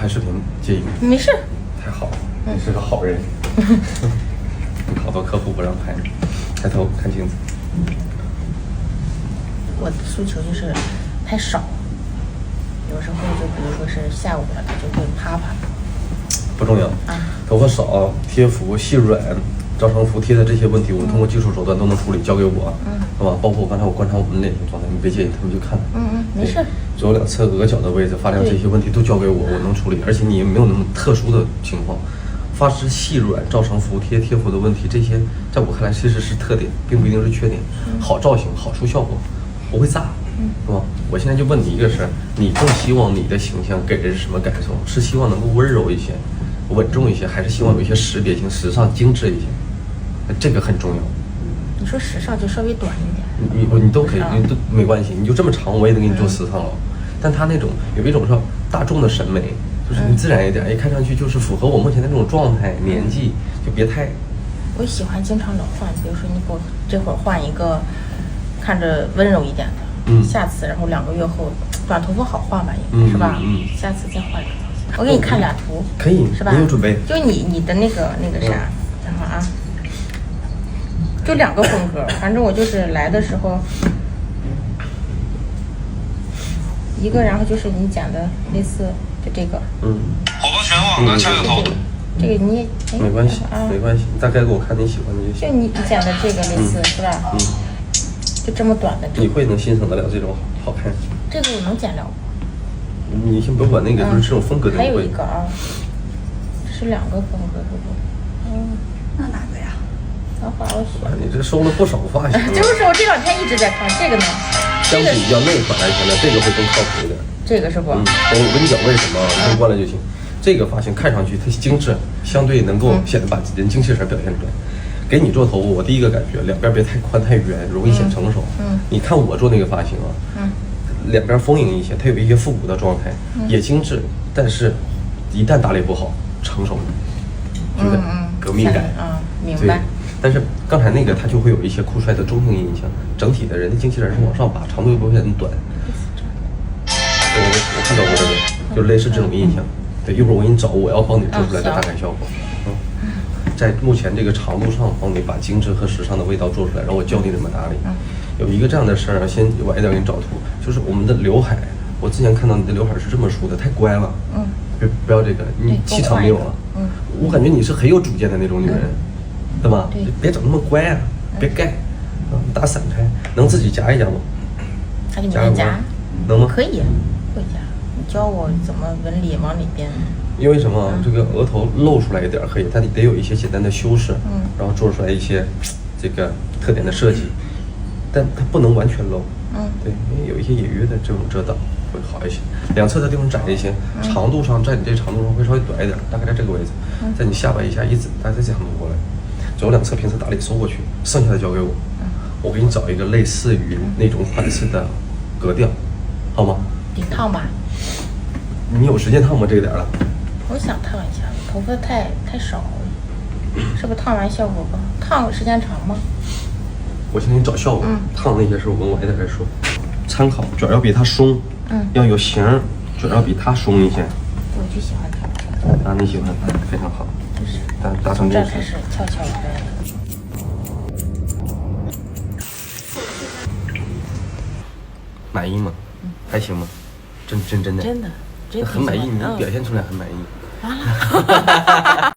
拍视频，介意吗？没事。太好了，你是个好人。好多客户不让拍，抬头看镜子。我的诉求就是太少，有时候就比如说是下午了，他就会啪啪。不重要啊，头发少、贴服、细软、照常服帖的这些问题，我们通过技术手段都能处理，交给我，好吧？包括刚才我观察我们的脸型状态，你别介意，他们就看。没事。左右两侧额角的位置、发量这些问题都交给我，我能处理，而且你也没有那么特殊的情况。发质细软、照常服帖、贴服的问题，这些在我看来其实是特点，并不一定是缺点。好造型、好出效果，不会炸，是吧？我现在就问你一个事儿，你更希望你的形象给人什么感受？是希望能够温柔一些、稳重一些，还是希望有一些识别性、时尚、精致一些？这个很重要。你说时尚就稍微短一点，你都可以，你都没关系，你就这么长，我也能给你做时尚了。但他那种有一种说大众的审美，就是你自然一点，看上去就是符合我目前的这种状态、年纪，就别太。我喜欢经常老换，比如说你给我这会儿换一个看着温柔一点的，下次然后2个月后短头发好换吧，应该是吧？下次再换一个造型。我给你看俩图，可以是吧？你有准备？就你的那个啥，等会儿啊。就2个风格，反正我就是来的时候，一个，然后就是你讲的类似，就这个，火爆全网的枪有头，这个你没关系啊，没关系，你大概给我看你喜欢的就行。就你讲的这个类似是吧？就这么短的，你会能欣赏得了这种好看？这个我能剪了。你先别管那个，就是这种风格的。还有一个啊，这是2个风格，是不？那哪个呀？等会儿我选。你这收了不少发型。就是我这2天一直在看这个呢。相比较那款来说呢，这个会更靠谱一点。这个是不？我跟你讲为什么，你过来就行。这个发型看上去它精致，相对能够显得把人精气神表现出来。给你做头，我第一个感觉两边别太宽太圆，容易显成熟。你看我做那个发型啊，两边丰盈一些，它有一些复古的状态，也精致，但是一旦打理不好，成熟了，觉得革命感。明白。但是刚才那个它就会有一些酷帅的中性印象，整体的人的精气神是往上拔，长度又不会很短。我看到过这个，就类似这种印象。对，一会儿我给你找我要帮你做出来的大概效果。在目前这个长度上帮你把精致和时尚的味道做出来，然后我教你怎么打理。有一个这样的事儿，先晚一点给你找图，就是我们的刘海。我之前看到你的刘海是这么梳的，太乖了。不要这个，你气场没有了。我感觉你是很有主见的那种女人。对吧？别整那么乖啊，别盖，打散开，能自己夹一夹吗？他就没人夹，能吗？可以，会夹。你教我怎么纹理往里边。因为什么？这个额头露出来一点可以，它得有一些简单的修饰，然后做出来一些这个特点的设计，但它不能完全露。对，因为有一些隐约的这种遮挡会好一些。两侧的地方窄一些，长度上在你这长度上会稍微短一点，大概在这个位置，在你下巴以下一指，大概这样子过来。左右两侧平时打理收过去，剩下的交给我，我给你找一个类似于那种款式的格调，好吗？得烫吧？你有时间烫吗？这个点了？我想烫一下，头发太少，是不是烫完效果不好？烫时间长吗？我先给你找效果，烫那些事我们晚一点再说。参考卷要比它松，要有型，卷要比它松一些。我就喜欢它。啊，你喜欢它，非常好。达成这开始翘翘的。满意吗？还行吗？真的。真的，很满意，你表现出来很满意。完了。